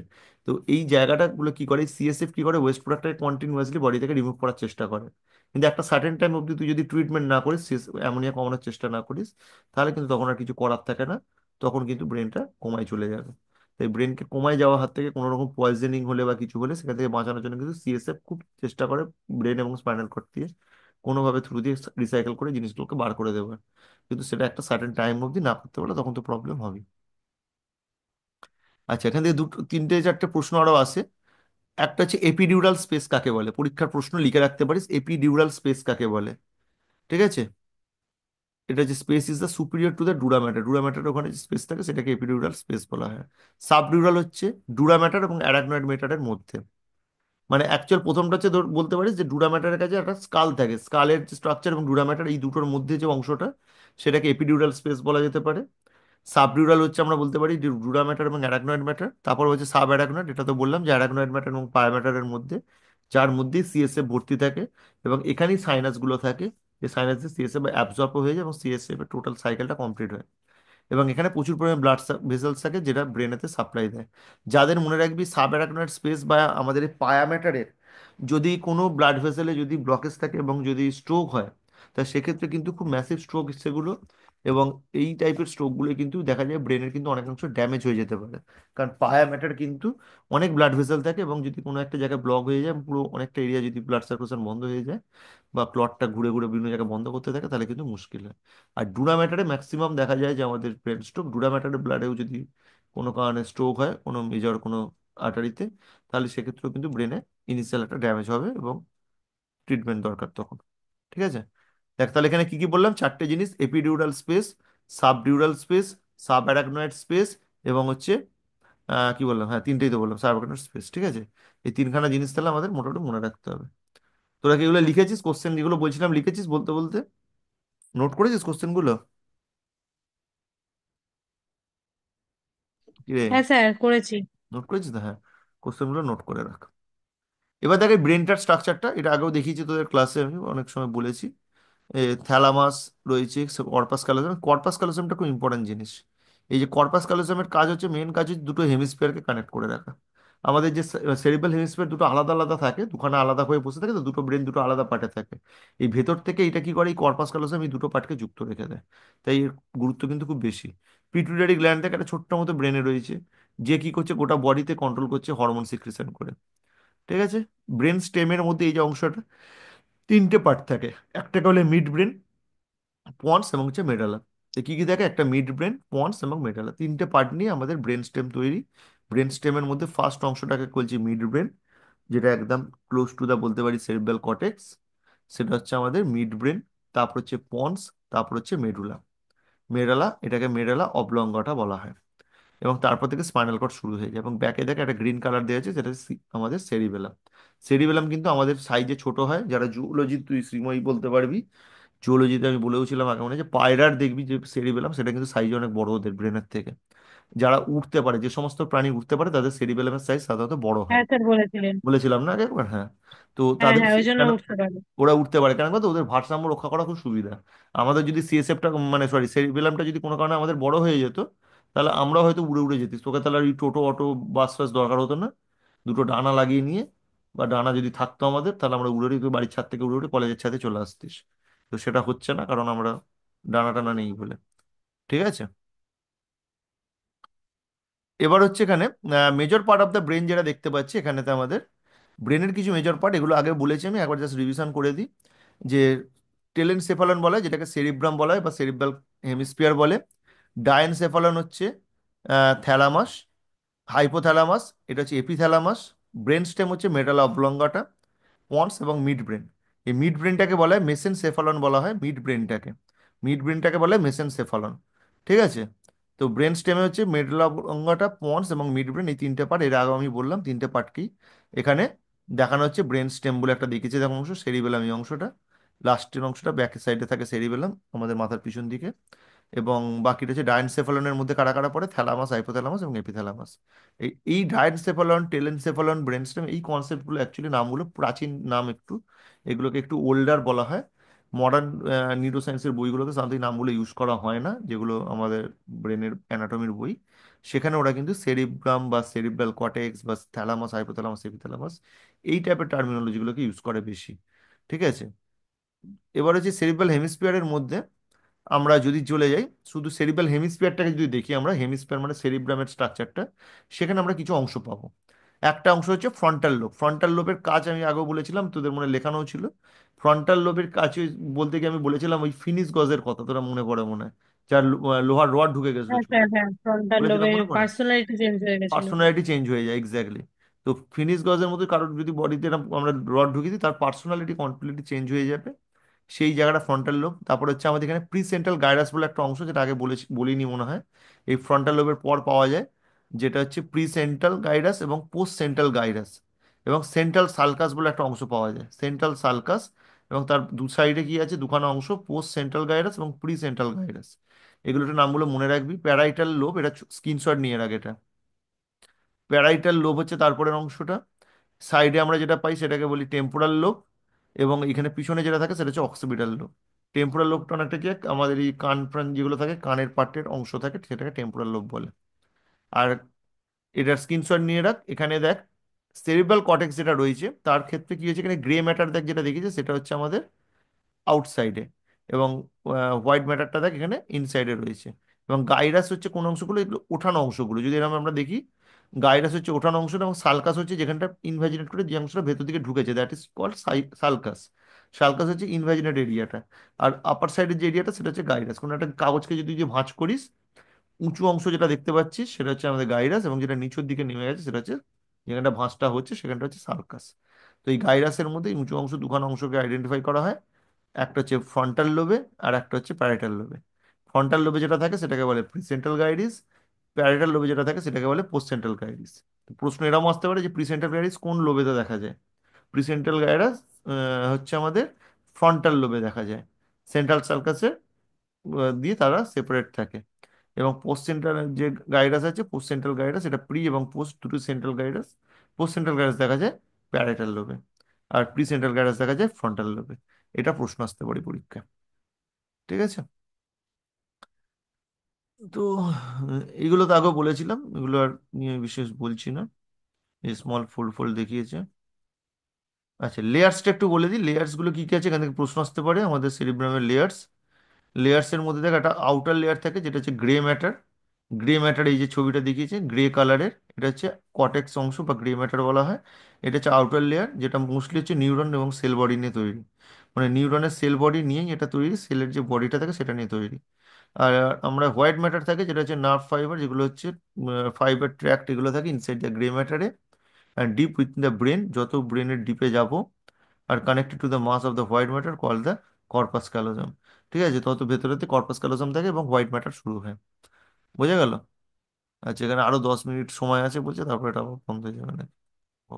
তো এই জায়গাটাগুলো কি করে, সিএসএফ কি করে, ওয়েস্ট প্রোডাক্টটাকে কন্টিনিউয়াসলি বডি থেকে রিমুভ করার চেষ্টা করে। কিন্তু একটা সার্টেন টাইম অবধি তুই যদি ট্রিটমেন্ট না করিস, অ্যামোনিয়া কমানোর চেষ্টা না করিস, তাহলে কিন্তু তখন আর কিছু করার থাকে না, তখন কিন্তু ব্রেনটা কোমায় চলে যাবে। তাই ব্রেনকে কমায় যাওয়ার হাত থেকে কোনো রকম পয়জনিং হলে বা কিছু হলে সেখান থেকে বাঁচানোর জন্য কিন্তু সিএসএফ খুব চেষ্টা করে ব্রেন এবং স্পাইনাল কর্ড দিয়ে কোনোভাবে থ্রু দিয়ে রিসাইকেল করে জিনিসগুলোকে বার করে দেওয়ার। কিন্তু সেটা একটা সার্টেন টাইম অবধি না করতে পারলে তখন তো প্রবলেম হবে। আচ্ছা, এখান থেকে দুটো তিনটে চারটে প্রশ্ন আরো আসে। একটা হচ্ছে এপিডিউরাল স্পেস কাকে বলে, পরীক্ষার প্রশ্ন লিখে রাখতে পারিস, এপিডিউরাল স্পেস কাকে বলে। ঠিক আছে, এটা যে space is the superior to the dura matter, dura matter ওখানে যে স্পেস থাকে সেটাকে এপিডিউরাল স্পেস বলা হয়। সাবডিউরাল হচ্ছে ডুরা ম্যাটার এবং অ্যারাকনয়েড ম্যাটারের মধ্যে। মানে অ্যাকচুয়াল প্রথমটা হচ্ছে বলতে পারিস যে ডুরা ম্যাটারের কাছে একটা স্কাল থাকে, স্কালের যে স্ট্রাকচার এবং ডুরা ম্যাটার এই দুটোর মধ্যে যে অংশটা, সেটাকে এপিডিউরাল স্পেস বলা যেতে পারে। সাবডিউরাল হচ্ছে আমরা বলতে পারি যে ডুরা ম্যাটার এবং অ্যারাকনয়েড ম্যাটার। তারপর হচ্ছে সাব অ্যারাকনয়েড, এটা তো বললাম যে অ্যারাকনয়েড ম্যাটার এবং পায়া ম্যাটারের মধ্যে, যার মধ্যেই সিএসএফ ভর্তি থাকে, এবং এখানেই সাইনাসগুলো থাকে, যে সাইনাস দিয়ে সিএসএফ অ্যাবজর্ব হয়ে যায় এবং সিএসএফ এর টোটাল সাইকেলটা কমপ্লিট হয়। এবং এখানে প্রচুর পরিমাণে ব্লাড ভেসেলস থাকে যেটা ব্রেনেতে সাপ্লাই দেয়। যাদের মনে রাখবি সাব অ্যারাকনয়েড স্পেস বা আমাদের এই পায়া ম্যাটারের যদি কোনো ব্লাড ভেসেলে যদি ব্লকেজ থাকে এবং যদি স্ট্রোক হয়, তা সেক্ষেত্রে কিন্তু খুব ম্যাসিভ স্ট্রোক সেগুলো। এবং এই টাইপের স্ট্রোকগুলো কিন্তু দেখা যায় ব্রেনের কিন্তু অনেকাংশ ড্যামেজ হয়ে যেতে পারে। কারণ পায়া ম্যাটার কিন্তু অনেক ব্লাড ভেসেল থাকে, এবং যদি কোনো একটা জায়গায় ব্লক হয়ে যায়, পুরো অনেকটা এরিয়া যদি ব্লাড সার্কুলেশন বন্ধ হয়ে যায় বা ক্লটটা ঘুরে ঘুরে বিভিন্ন জায়গায় বন্ধ করতে থাকে, তাহলে কিন্তু মুশকিল হয়। আর ডুরা ম্যাটারে ম্যাক্সিমাম দেখা যায় যে আমাদের ব্রেন স্ট্রোক, ডুরা ম্যাটারে ব্লাডেও যদি কোনো কারণে স্ট্রোক হয় কোনো মেজর কোনো আর্টারিতে, তাহলে সেক্ষেত্রেও কিন্তু ব্রেনে ইনিশিয়াল একটা ড্যামেজ হবে এবং ট্রিটমেন্ট দরকার তখন। ঠিক আছে। দেখ তাহলে এখানে কি কি বললাম, চারটে জিনিস: epidural space, subdural space, subarachnoid space, এবং হচ্ছে কি বললাম, হ্যাঁ তিনটেই তো বললাম, সাব অ্যারাকনয়েড স্পেস। ঠিক আছে। এই তিনখানা জিনিস তাহলে আমাদের মোটামুটি মনে রাখতে হবে। তোরা কি এগুলো লিখেছিস? কোশ্চেন যেগুলো বলছিলাম লিখেছিস বলতে বলতে? নোট করেছিস কোশ্চেনগুলো? কি রে, হ্যাঁ স্যার, করেছি। নোট করেছিস তো? হ্যাঁ, কোশ্চেনগুলো নোট করে রাখ। এবার দেখে ব্রেনটার স্ট্রাকচারটা, এটা আগেও দেখিয়েছি তোদের ক্লাসে, আমি অনেক সময় বলেছি। থ্যালামাস রয়েছে, কর্পাস ক্যালোসাম। কর্পাস ক্যালোসামটা খুব ইম্পর্টেন্ট জিনিস। এই যে কর্পাস ক্যালোসামের কাজ হচ্ছে, মেন কাজ হচ্ছে দুটো হেমিস্ফিয়ারকে কানেক্ট করে রাখা। আমাদের যে সেরিব্রাল হেমিস্ফিয়ার দুটো আলাদা আলাদা থাকে, দুখানা আলাদা হয়ে বসে থাকে, তো দুটো ব্রেন দুটো আলাদা পার্টে থাকে। এই ভেতর থেকে এটা কি করে, এই কর্পাস ক্যালোসাম এই দুটো পার্টকে যুক্ত রেখে দেয়। তাই এর গুরুত্ব কিন্তু খুব বেশি। পিটুইটারি গ্ল্যান্ড থেকে একটা ছোট্ট মতো ব্রেনে রয়েছে, যে কি করছে গোটা বডিতে কন্ট্রোল করছে হরমোন সিক্রেশন করে। ঠিক আছে। ব্রেন স্টেমের মধ্যে এই যে অংশটা, তিনটে পার্ট থাকে। একটাকে বলে মিড ব্রেন, পন্স এবং হচ্ছে মেডালা। তো কি কি থাকে, একটা মিড ব্রেন, পন্স এবং মেডালা, তিনটে পার্ট নিয়ে আমাদের ব্রেন স্টেম তৈরি। ব্রেন স্টেমের মধ্যে ফার্স্ট অংশটাকে বলছি মিড ব্রেন, যেটা একদম ক্লোজ টু দা বলতে পারি সেরিব্রাল কর্টেক্স, সেটা হচ্ছে আমাদের মিড ব্রেন। তারপর হচ্ছে পন্স, তারপর হচ্ছে মেডুলা। মেডালা, এটাকে মেডালা অবলঙ্গাটা বলা হয়। এবং তারপর থেকে স্পাইনাল কর্ড শুরু হয়ে যায়, এবং ব্যাকে দেখে একটা গ্রিন কালার দেওয়া আছে, যেটা আমাদের সেরিবেলাম। সেরিবেলাম কিন্তু আমাদের সাইজে ছোট হয়। যারা জুওলজি, তুই শ্রীময়ী বলতে পারবি, জুওলজিতে আমি বলেওছিলাম আগে, মনে আছে পায়রার দেখবি যে সেরিবেলাম, সেটা কিন্তু সাইজে অনেক বড় ওদের ব্রেনের থেকে। যারা উঠতে পারে, যে সমস্ত প্রাণী উঠতে পারে, তাদের সেরিবেলামের সাইজ সাধারণত বড় হয়। হ্যাঁ স্যার, বলেছিলেন। বলেছিলাম না আগে একবার? হ্যাঁ। তো হ্যাঁ তাদের হ্যাঁ, ওই জন্য কেন উঠতে পারে। ওরা উঠতে পারে, কেন বলতো ওদের ভারসাম্য রক্ষা করা খুব সুবিধা। আমাদের যদি সিএসএফটা, মানে সরি সেরিবেলামটা যদি কোনো কারণে আমাদের বড় হয়ে যেত, তাহলে আমরা হয়তো উড়ে উড়ে যেতিস, তোকে তাহলে আর এই টোটো অটো বাস ফাস দরকার হতো না। দুটো ডানা লাগিয়ে নিয়ে, বা ডানা যদি থাকতো আমাদের, তাহলে আমরা উড়ে উড়ে তুই বাড়ির ছাদ থেকে উড়ে উড়ে কলেজের ছাদে চলে আসতিস। তো সেটা হচ্ছে না, কারণ আমরা ডানা টানা নেই বলে। ঠিক আছে। এবার হচ্ছে এখানে major part of the brain যেটা দেখতে পাচ্ছি এখানেতে, আমাদের ব্রেনের কিছু মেজর পার্ট, এগুলো আগে বলেছি আমি, একবার জাস্ট রিভিশন করে দিই। যে টেলেনসেফালন বলা হয়, যেটাকে সেরিব্রাম বলা হয় বা সেরিব্রাল হেমিস্ফিয়ার বলে। ডায়েনসেফালন হচ্ছে থ্যালামাস, হাইপোথ্যালামাস এটা হচ্ছে এপিথ্যালামাস, ব্রেন স্টেম হচ্ছে মেডালা অবলঙ্গাটা, পন্স এবং মিড ব্রেন। এই মিড ব্রেনটাকে বলা হয় মেসেনসেফালন বলা হয়, মিড ব্রেনটাকে। মিড ব্রেনটাকে বলা হয় মেসেনসেফালন। ঠিক আছে। তো ব্রেন স্টেমে হচ্ছে মেডুলা অবলঙ্গাটা, পন্স এবং মিড ব্রেন, এই তিনটে পার্ট। এর আগে আমি বললাম তিনটে পার্টকেই এখানে দেখানো হচ্ছে। ব্রেন স্টেম বলে একটা দেখেছে দেখো অংশ, সেরিবেলাম এই অংশটা, লাস্টের অংশটা ব্যাক সাইডে থাকে সেরিবেলাম আমাদের মাথার পিছন দিকে। এবং বাকিটা হচ্ছে ডায়েনসেফালনের মধ্যে কারা কারা পড়ে, থ্যালামাস, হাইপোথ্যালামাস এবং এপিথ্যালামাস। এই ডায়েনসেফালন, টেলেনসেফালন, ব্রেনস্টেম, এই কনসেপ্টগুলো অ্যাকচুয়ালি নামগুলো প্রাচীন নাম একটু, এগুলোকে একটু ওল্ডার বলা হয়। মডার্ন নিউরোসায়েন্সের বইগুলোতে সাধারণত এই নামগুলো ইউজ করা হয় না, যেগুলো আমাদের ব্রেনের অ্যানাটমির বই। সেখানে ওরা কিন্তু সেরিব্রাম বা সেরিব্রাল কর্টেক্স বা থ্যালামাস, হাইপোথ্যালামাস, এপিথ্যালামাস, এই টাইপের টার্মিনোলজিগুলোকে ইউজ করে বেশি। ঠিক আছে। এবার হচ্ছে সেরিব্রাল হেমিস্ফিয়ারের মধ্যে আমরা যদি চলে যাই, শুধু সেরিব্রাল হেমিস্ফিয়ারটাকে যদি দেখি আমরা, হেমিস্ফিয়ার মানে সেরিব্রামের স্ট্রাকচারটা, সেখানে আমরা কিছু অংশ পাবো। একটা অংশ হচ্ছে ফ্রন্টাল লোব। ফ্রন্টাল লোবের কাজ আমি আগেও বলেছিলাম, তোদের মনে লেখানো ছিল। ফ্রন্টাল লোবের কাজ বলতে গিয়ে আমি বলেছিলাম ওই ফিনিস গজের কথা, তোরা মনে পড়ে মনে হয়, যার লোহার রড ঢুকে গেছিল হ্যাঁ চোখে। স্যার, হ্যাঁ, ফ্রন্টাল বলেছিলাম, লোবের মনে পড়ে? পার্সোনালিটি চেঞ্জ হয়ে গেছিল। পার্সোনালিটি চেঞ্জ হয়ে যায়, এক্স্যাক্টলি। তো ফিনিশ গজের মধ্যে কারোর যদি বডিতে এরকম আমরা রড ঢুকিয়ে দিই, তার পার্সোনালিটি কমপ্লিটলি চেঞ্জ হয়ে যাবে। সেই জায়গাটা ফ্রন্টাল লোব। তারপর হচ্ছে আমাদের এখানে প্রি সেন্ট্রাল গাইরাস বলে একটা অংশ, যেটা আগে বলিনি মনে হয়। এই ফ্রন্টাল লোবের পর পাওয়া যায়, যেটা হচ্ছে প্রি সেন্ট্রাল গাইরাস এবং পোস্ট সেন্ট্রাল গাইরাস। এবং সেন্ট্রাল সালকাস বলে একটা অংশ পাওয়া যায়, সেন্ট্রাল সালকাস। এবং তার দু সাইডে কি আছে, দুখানা অংশ, পোস্ট সেন্ট্রাল গাইরাস এবং প্রি সেন্ট্রাল গাইরাস। এগুলোর নামগুলো মনে রাখবি। প্যারাইটাল লোব, এটা স্ক্রিনশট নিয়ে রাখ এটা। প্যারাইটাল লোব হচ্ছে তারপরের অংশটা। সাইডে আমরা যেটা পাই সেটাকে বলি টেম্পোরাল লোব। এবং এখানে পিছনে যেটা থাকে সেটা হচ্ছে অক্সিপিটাল লোব। টেম্পোরাল লোবটা অনেকটা কি, আমাদের এই কান প্রাণ যেগুলো থাকে, কানের পার্টের অংশ থাকে, সেটাকে টেম্পোরাল লোব বলে। আর এটার স্ক্রিনশট নিয়ে রাখ। এখানে দেখ সেরিব্রাল কর্টেক্স যেটা রয়েছে, তার ক্ষেত্রে কি হয়েছে, এখানে গ্রে ম্যাটার দেখ যেটা দেখেছে, সেটা হচ্ছে আমাদের আউটসাইডে। এবং হোয়াইট ম্যাটারটা দেখ এখানে ইনসাইডে রয়েছে। এবং গাইরাস হচ্ছে কোন অংশগুলো, এগুলো ওঠানো অংশগুলো, যদি এরকম আমরা দেখি, গাইরাস হচ্ছে ওঠানো অংশটা, এবং সালকাস হচ্ছে যেখানটা ইনভ্যাজিনেট করে যে অংশটা ভেতর দিকে ঢুকেছে, that is called sulcus. Sulcus হচ্ছে ইনভ্যাজিনেট এরিয়াটা। আর আপার সাইডের যে এরিয়াটা সেটা হচ্ছে গাইরাস। কোনো একটা কাগজকে যদি যে ভাঁজ করিস, উঁচু অংশ যেটা দেখতে পাচ্ছিস সেটা হচ্ছে আমাদের গাইরাস, এবং যেটা নিচের দিকে নেমে গেছে সেটা হচ্ছে, যেখানটা ভাঁজটা হচ্ছে সেখানটা হচ্ছে সার্কাস। তো এই গাইরাসের মধ্যে এই উঁচু অংশ দুখানা অংশকে আইডেন্টিফাই করা হয়। একটা হচ্ছে ফ্রন্টাল লোবে, আর একটা হচ্ছে প্যারাইটাল লোবে। ফ্রন্টাল লোবে যেটা থাকে সেটাকে বলে প্রিসেন্টাল গাইরিস, প্যারাইটাল লোবে যেটা থাকে সেটাকে বলে পোস্ট সেন্ট্রাল গাইরিস। তো প্রশ্ন এরকম আসতে পারে যে প্রিসেন্টাল গাইরিস কোন লোবেতে দেখা যায়। প্রিসেন্টাল গাইরাস হচ্ছে আমাদের ফ্রন্টাল লোবে দেখা যায়, সেন্ট্রাল সার্কাসের দিয়ে তারা সেপারেট থাকে। এবং পোস্ট সেন্ট্রাল যে গাইরাস আছে, পোস্ট সেন্ট্রাল গাইরাস, এটা প্রি এবং পোস্ট দুটো central gyrus. Post central gyrus দেখা যায় প্যারাইটাল লোবে, আর প্রি সেন্ট্রাল গাইরাস দেখা যায় ফ্রন্টাল লোবে। এটা প্রশ্ন আসতে পারে পরীক্ষায়। ঠিক আছে। তো এইগুলো তো আগেও বলেছিলাম, এগুলো আর নিয়ে বিশেষ বলছি না। এই স্মল ফোল্ড ফোল্ড দেখিয়েছে। আচ্ছা, লেয়ার্সটা একটু বলে দিই, লেয়ার্স গুলো কি কি আছে, এখান থেকে প্রশ্ন আসতে পারে আমাদের সেরিব্রামের লেয়ার্স। লেয়ার্সের মধ্যে দেখ একটা আউটার লেয়ার থাকে যেটা হচ্ছে গ্রে ম্যাটার। গ্রে ম্যাটার এই যে ছবিটা দেখিয়েছে গ্রে কালারের, এটা হচ্ছে কটেক্স অংশ বা গ্রে ম্যাটার বলা হয়। এটা হচ্ছে আউটার লেয়ার, যেটা মোস্টলি হচ্ছে নিউরন এবং সেল বডি নিয়ে তৈরি। মানে নিউরনের সেল বডি নিয়েই এটা তৈরি, সেলের যে বডিটা থাকে সেটা নিয়ে তৈরি। আর আমরা হোয়াইট ম্যাটার থাকে যেটা হচ্ছে নার্ভ ফাইবার, যেগুলো হচ্ছে ফাইবার ট্র্যাক্ট, এগুলো থাকে ইনসাইড দ্য গ্রে ম্যাটারে। And deep within the brain, যত ব্রেনের ডিপে যাব, আর connected to the mass of the white matter call the corpus callosum. ঠিক আছে, তত ভেতরেতে কর্পাস ক্যালোজাম থাকে এবং হোয়াইট ম্যাটার শুরু হয়। বোঝা গেল? আচ্ছা, এখানে আরো 10 মিনিট সময় আছে বলছে, তারপর এটা আবার বন্ধ হয়ে যাবে নাকি? ও,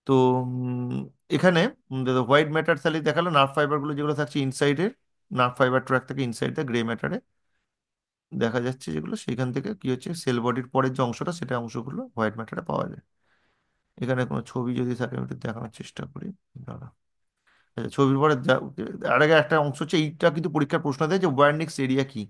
তো এখানে হোয়াইট ম্যাটার তাহলে দেখালো নার্ভ ফাইবার গুলো যেগুলো থাকছে ইনসাইডের, নার্ভ ফাইবার ট্র্যাক থেকে ইনসাইড দ্য গ্রে ম্যাটারে দেখা যাচ্ছে, যেগুলো সেখান থেকে কি হচ্ছে সেল বডির পরের যে অংশটা, সেটা অংশগুলো হোয়াইট ম্যাটারে পাওয়া যায়। এখানে কোনো ছবি যদি থাকে আমি একটু দেখানোর চেষ্টা করি। দাঁড়া। আচ্ছা, ছবির পরে আর আগে একটা অংশ হচ্ছে, এইটা কিন্তু পরীক্ষার প্রশ্ন দেয় যে ওয়ার্নিক্স এরিয়া কি।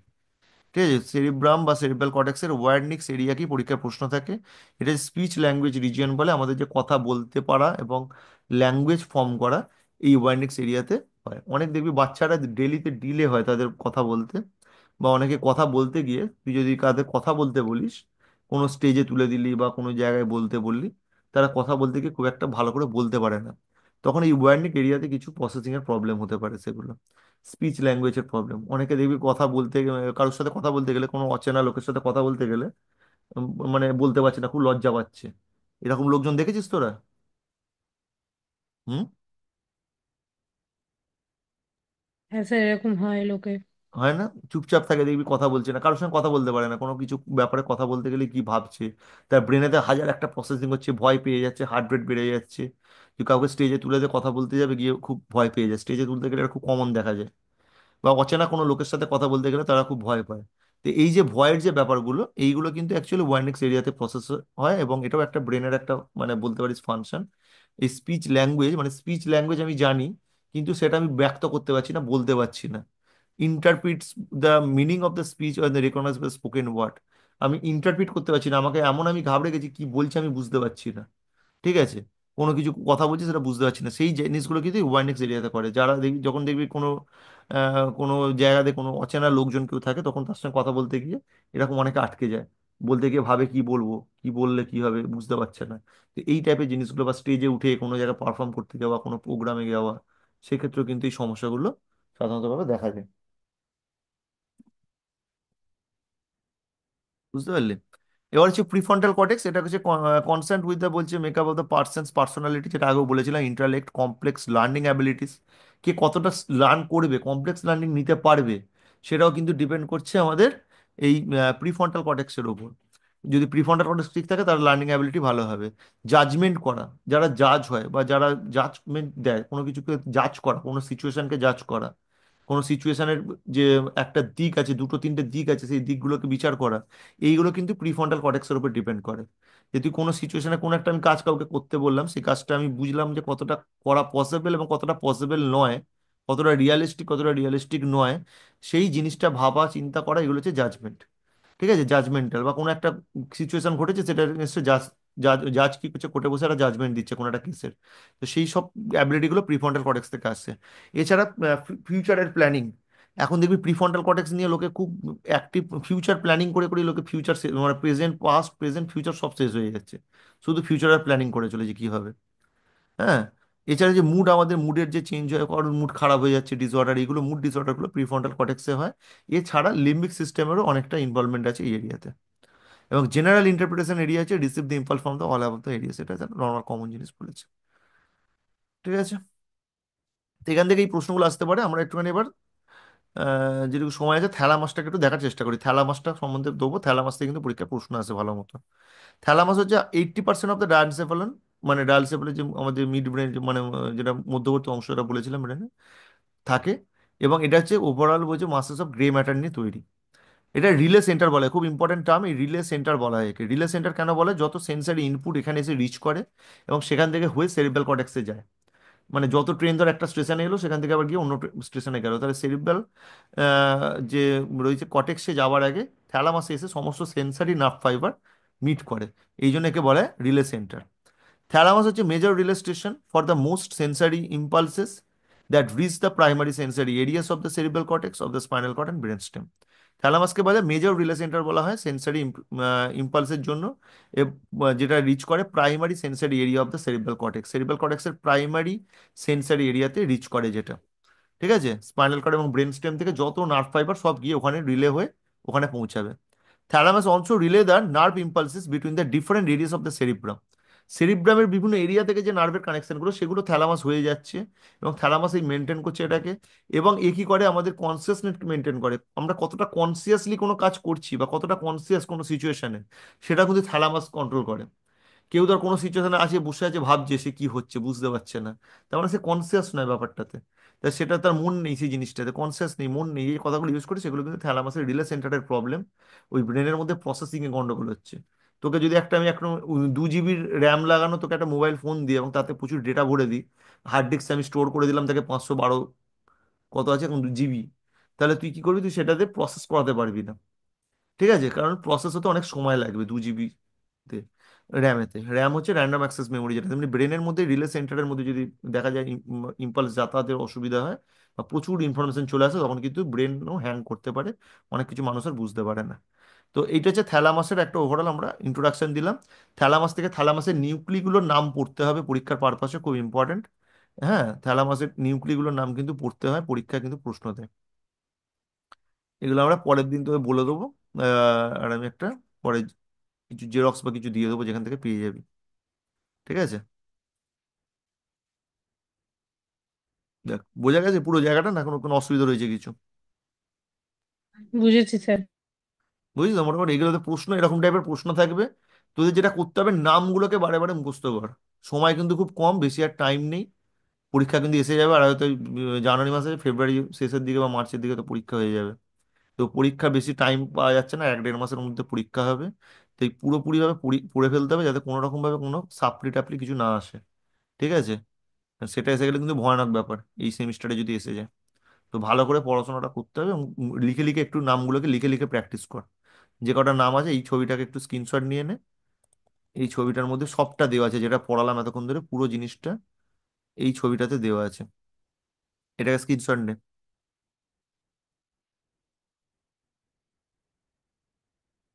ঠিক আছে, সেরিব্রাম বা সেরিব্রাল কর্টেক্সের ওয়ার্নিক্স এরিয়া কি পরীক্ষার প্রশ্ন থাকে। এটা স্পিচ ল্যাঙ্গুয়েজ রিজিয়ন বলে, আমাদের যে কথা বলতে পারা এবং ল্যাঙ্গুয়েজ ফর্ম করা এই ওয়ার্নিক্স এরিয়াতে হয়। অনেক দেখবি বাচ্চারা ডেলিতে ডিলে হয় তাদের কথা বলতে, বা অনেকে কথা বলতে গিয়ে তুই যদি কাদের কথা বলতে বলিস, কোনো স্টেজে তুলে দিলি বা কোনো জায়গায় বলতে বললি, তারা কথা বলতে গিয়ে খুব একটা ভালো করে বলতে পারে না। তখন এই ওয়ার্নিক এরিয়াতে কিছু প্রসেসিং এর প্রবলেম হতে পারে, সেগুলো স্পিচ ল্যাঙ্গুয়েজের প্রবলেম। অনেকে দেখবি কথা বলতে কারোর সাথে কথা বলতে গেলে, কোনো অচেনা লোকের সাথে কথা বলতে গেলে মানে বলতে পারছে না, খুব লজ্জা পাচ্ছে। এরকম লোকজন দেখেছিস তোরা? হুম। হ্যাঁ স্যার, এরকম হয় লোকে। হয় না? চুপচাপ থাকে দেখবি, কথা বলছে না, কারোর সঙ্গে কথা বলতে পারে না, কোনো কিছু ব্যাপারে কথা বলতে গেলে কি ভাবছে, তার ব্রেনেতে হাজার একটা প্রসেসিং হচ্ছে, ভয় পেয়ে যাচ্ছে, হার্ট রেট বেড়ে যাচ্ছে। তুই কাউকে স্টেজে তুলে দিয়ে কথা বলতে যাবে, গিয়ে খুব ভয় পেয়ে যায়, স্টেজে তুলতে গেলে এটা খুব কমন দেখা যায়। বা অচেনা কোনো লোকের সাথে কথা বলতে গেলে তারা খুব ভয় পায়। তো এই যে ভয়ের যে ব্যাপারগুলো, এইগুলো কিন্তু অ্যাকচুয়ালি ওয়ার্নিক্স এরিয়াতে প্রসেস হয়, এবং এটাও একটা ব্রেনের একটা মানে বলতে পারিস ফাংশন। এই স্পিচ ল্যাঙ্গুয়েজ, মানে স্পিচ ল্যাঙ্গুয়েজ আমি জানি, কিন্তু সেটা আমি ব্যক্ত করতে পারছি না, বলতে পারছি না। Interprets the meaning of the speech or the recognisable spoken word. আমি ইন্টারপ্রিট করতে পারছি না, আমাকে এমন আমি ঘাবড়ে গেছি, কি বলছি আমি বুঝতে পারছি না। ঠিক আছে, কোনো কিছু কথা বলছি সেটা বুঝতে পারছি না, সেই জিনিসগুলো কিন্তু ওয়ার্নিক্স এরিয়াতে করে। যারা দেখবি, যখন দেখবি কোনো কোনো জায়গাতে কোনো অচেনা লোকজন কেউ থাকে, তখন তার সঙ্গে কথা বলতে গিয়ে এরকম অনেকে আটকে যায়, বলতে গিয়ে ভাবে কি বলবো, কি বললে কি হবে বুঝতে পারছে না। তো এই টাইপের জিনিসগুলো, বা স্টেজে উঠে কোনো জায়গায় পারফর্ম করতে যাওয়া, কোনো প্রোগ্রামে যাওয়া, সেক্ষেত্রেও কিন্তু এই সমস্যাগুলো সাধারণতভাবে দেখা যায়। বুঝতে পারলি? এবার হচ্ছে প্রিফ্রন্টাল কর্টেক্স, এটা হচ্ছে কনসার্ন উইথ দ্য বলছে makeup of the person's personality, যেটা আগেও বলেছিলাম, ইন্টালেক্ট, কমপ্লেক্স লার্নিং অ্যাবিলিটিস। কে কতটা লার্ন করবে, কমপ্লেক্স লার্নিং নিতে পারবে, সেটাও কিন্তু ডিপেন্ড করছে আমাদের এই প্রিফ্রন্টাল কর্টেক্সের উপর। যদি প্রিফ্রন্টাল কর্টেক্স ঠিক থাকে তাহলে লার্নিং অ্যাবিলিটি ভালো হবে। জাজমেন্ট করা, যারা জাজ হয় বা যারা জাজমেন্ট দেয়, কোনো কিছুকে জাজ করা, কোনো সিচুয়েশনকে জাজ করা, কোনো সিচুয়েশনের যে একটা দিক আছে, দুটো তিনটে দিক আছে, সেই দিকগুলোকে বিচার করা, এইগুলো কিন্তু প্রিফ্রন্টাল কর্টেক্সের উপর ডিপেন্ড করে। যদি কোনো সিচুয়েশনে কোনো একটা আমি কাজ কাউকে করতে বললাম, সেই কাজটা আমি বুঝলাম যে কতটা করা পসিবল এবং কতটা পসিবল নয়, কতটা রিয়েলিস্টিক নয়, সেই জিনিসটা ভাবা চিন্তা করা, এগুলো হচ্ছে জাজমেন্ট। ঠিক আছে, জাজমেন্টাল। বা কোনো একটা সিচুয়েশন ঘটেছে, সেটা নিশ্চয় জাজ জাজ কি করছে, কোর্টে বসে একটা জাজমেন্ট দিচ্ছে কোনো একটা কেসের। তো সেই সব অ্যাবিলিটিগুলো প্রিফ্রন্টাল কর্টেক্স থেকে আসছে। এছাড়া ফিউচারের প্ল্যানিং, এখন দেখবি প্রিফ্রন্টাল কর্টেক্স নিয়ে লোকে খুব অ্যাক্টিভ, ফিউচার প্ল্যানিং করে করে লোকে ফিউচার, মানে প্রেজেন্ট পাস্ট প্রেজেন্ট ফিউচার সব শেষ হয়ে যাচ্ছে, শুধু ফিউচারের প্ল্যানিং করে চলেছে কি হবে। হ্যাঁ, এছাড়া যে মুড, আমাদের মুডের যে চেঞ্জ হয়, কারণ মুড খারাপ হয়ে যাচ্ছে, ডিসঅর্ডার, এগুলো মুড ডিসঅর্ডারগুলো প্রিফ্রন্টাল কর্টেক্সে হয়। এছাড়া লিম্বিক সিস্টেমেরও অনেকটা ইনভলভমেন্ট আছে এই এরিয়াতে। এবং জেনারেল ইন্টারপ্রিটেশন এরিয়া আছে receive the impulse from the all above the area, সেটা নর্মাল কমন জিনিস বলেছে। ঠিক আছে, তো এখান থেকে এই প্রশ্নগুলো আসতে পারে। আমরা একটুখানি এবার যেটুকু সময় আছে থ্যালামাসটাকে একটু দেখার চেষ্টা করি, থ্যালামাসটা সম্বন্ধে দেবো। থ্যালামাস থেকে কিন্তু পরীক্ষায় প্রশ্ন আসে ভালো মতো। থ্যালামাস হচ্ছে 80% অফ দ্য ডায়ানসেফালন, মানে ডায়ালসেফালের যে আমাদের মিড ব্রেন, মানে যেটা মধ্যবর্তী অংশটা বলেছিলাম ব্রেনে থাকে। এবং এটা হচ্ছে ওভারঅল বলছে মাসেস অফ গ্রে ম্যাটার নিয়ে তৈরি। এটা রিলে সেন্টার বলা হয়, খুব ইম্পর্টেন্ট টার্ম, এই রিলে সেন্টার বলা হয় একে। রিলে সেন্টার কেন বলে, যত সেন্সারি ইনপুট এখানে এসে রিচ করে এবং সেখান থেকে হয়ে সেরিব্রাল কর্টেক্সে যায়। মানে যত ট্রেন ধর একটা স্টেশনে এলো, সেখান থেকে আবার গিয়ে অন্য স্টেশনে গেল, তাহলে সেরিব্রাল যে রয়েছে কর্টেক্সে যাওয়ার আগে থ্যালামাসে এসে সমস্ত সেন্সারি নার্ভ ফাইবার মিট করে। এই জন্য একে বলা হয় রিলে সেন্টার। থ্যালামাস হচ্ছে major relay station for the most sensory impulses that reach the primary sensory areas of the cerebral cortex of the spinal cord and brain stem. থ্যালামাসকে বলে major relay centre বলা হয় sensory ইম্পালসের জন্য, যেটা reach করে primary sensory area of the cerebral cortex, সেরিব্রাল কর্টেক্সের primary sensory এরিয়াতে রিচ করে যেটা। ঠিক আছে, স্পাইনাল কর্ড এবং ব্রেন স্টেম থেকে যত নার্ভ ফাইবার সব গিয়ে ওখানে রিলে হয়ে ওখানে পৌঁছাবে। Thalamus also relay the nerve impulses between the different areas of the cerebrum. সেরিব্রামের বিভিন্ন এরিয়া থেকে যে নার্ভের কানেকশনগুলো সেগুলো থ্যালামাস হয়ে যাচ্ছে, এবং থ্যালামাস এই মেনটেন করছে এটাকে। এবং এ কি করে, আমাদের কনসিয়াসনেস মেনটেন করে, আমরা কতটা কনসিয়াসলি কোনো কাজ করছি বা কতটা কনসিয়াস কোনো সিচুয়েশনে, সেটা কিন্তু থ্যালামাস কন্ট্রোল করে। কেউ ধর কোনো সিচুয়েশনে আছে, বসে আছে, ভাবছে সে কি হচ্ছে বুঝতে পারছে না, তার মানে সে কনসিয়াস নয় ব্যাপারটাতে। তাই সেটা তার মন নেই, সেই জিনিসটাতে কনসিয়াস নেই, মন নেই, এই কথাগুলো ইউজ করে, সেগুলো কিন্তু থ্যালামাসের রিলে সেন্টারের প্রবলেম। ওই ব্রেনের মধ্যে প্রসেসিং এ গন্ডগোল হচ্ছে। তোকে যদি একটা, আমি একটা 2 জিবির র্যাম লাগানো তোকে একটা মোবাইল ফোন দিই এবং তাতে প্রচুর ডেটা ভরে দিই, হার্ড ডিস্ক আমি স্টোর করে দিলাম তাকে 512, কত আছে এখন, 2 জিবি, তাহলে তুই কি করবি, তুই সেটাতে প্রসেস করাতে পারবি না। ঠিক আছে, কারণ প্রসেস হতে অনেক সময় লাগবে 2 জিবিতে। র্যামেতে, র্যাম হচ্ছে র্যান্ডম অ্যাক্সেস মেমোরি, যেটা তেমনি ব্রেনের মধ্যে রিলে সেন্টারের মধ্যে যদি দেখা যায় ইম্পালস যাতায়াতের অসুবিধা হয় বা প্রচুর ইনফরমেশন চলে আসে, তখন কিন্তু ব্রেনও হ্যাং করতে পারে, অনেক কিছু মানুষ আর বুঝতে পারে না। তো এইটা হচ্ছে থ্যালামাসের একটা ওভারঅল আমরা ইন্ট্রোডাকশন দিলাম। থ্যালামাস থেকে থ্যালামাসের নিউক্লিগুলোর নাম পড়তে হবে পরীক্ষার পারপাসে, খুব ইম্পর্টেন্ট। হ্যাঁ, থ্যালামাসের নিউক্লিগুলোর নাম কিন্তু পড়তে হয়, পরীক্ষায় কিন্তু প্রশ্ন দেয়। এগুলো আমরা পরের দিন তোকে বলে দেবো। আর আমি একটা পরে কিছু জেরক্স বা কিছু দিয়ে দেবো যেখান থেকে পেয়ে যাবি। ঠিক আছে, দেখ বোঝা গেছে পুরো জায়গাটা, না কোনো কোনো অসুবিধা রয়েছে কিছু? বুঝেছি স্যার। বুঝলি তো, মোটামুটি এগুলোতে প্রশ্ন, এরকম টাইপের প্রশ্ন থাকবে। তোদের যেটা করতে হবে, নামগুলোকে বারে বারে মুখস্থ কর। সময় কিন্তু খুব কম, বেশি আর টাইম নেই। পরীক্ষা কিন্তু এসে যাবে, আর হয়তো জানুয়ারি মাসে, ফেব্রুয়ারি শেষের দিকে বা মার্চের দিকে তো পরীক্ষা হয়ে যাবে। তো পরীক্ষা বেশি টাইম পাওয়া যাচ্ছে না, 1-1.5 মাসের মধ্যে পরীক্ষা হবে। তো এই পুরোপুরিভাবে পড়ে ফেলতে হবে, যাতে কোনো রকম ভাবে কোনো সাপ্লি টাপলি কিছু না আসে। ঠিক আছে, আর সেটা এসে গেলে কিন্তু ভয়ানক ব্যাপার এই সেমিস্টারে যদি এসে যায়। তো ভালো করে পড়াশোনাটা করতে হবে এবং লিখে লিখে একটু নামগুলোকে লিখে লিখে প্র্যাকটিস কর। যে কটা নাম আছে এই ছবিটাকে একটু স্ক্রিনশট নিয়ে নে। এই ছবিটার মধ্যে সবটা দেওয়া আছে, যেটা পড়ালাম এতক্ষণ ধরে পুরো জিনিসটা এই ছবিটাতে দেওয়া আছে। এটাকে স্ক্রিনশট নে।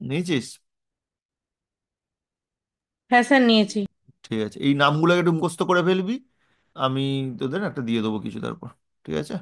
নিয়েছিস? হ্যাঁ স্যার, নিয়েছি। ঠিক আছে, এই নামগুলোকে একটু মুখস্থ করে ফেলবি। আমি তোদের একটা দিয়ে দেবো কিছু তারপর। ঠিক আছে।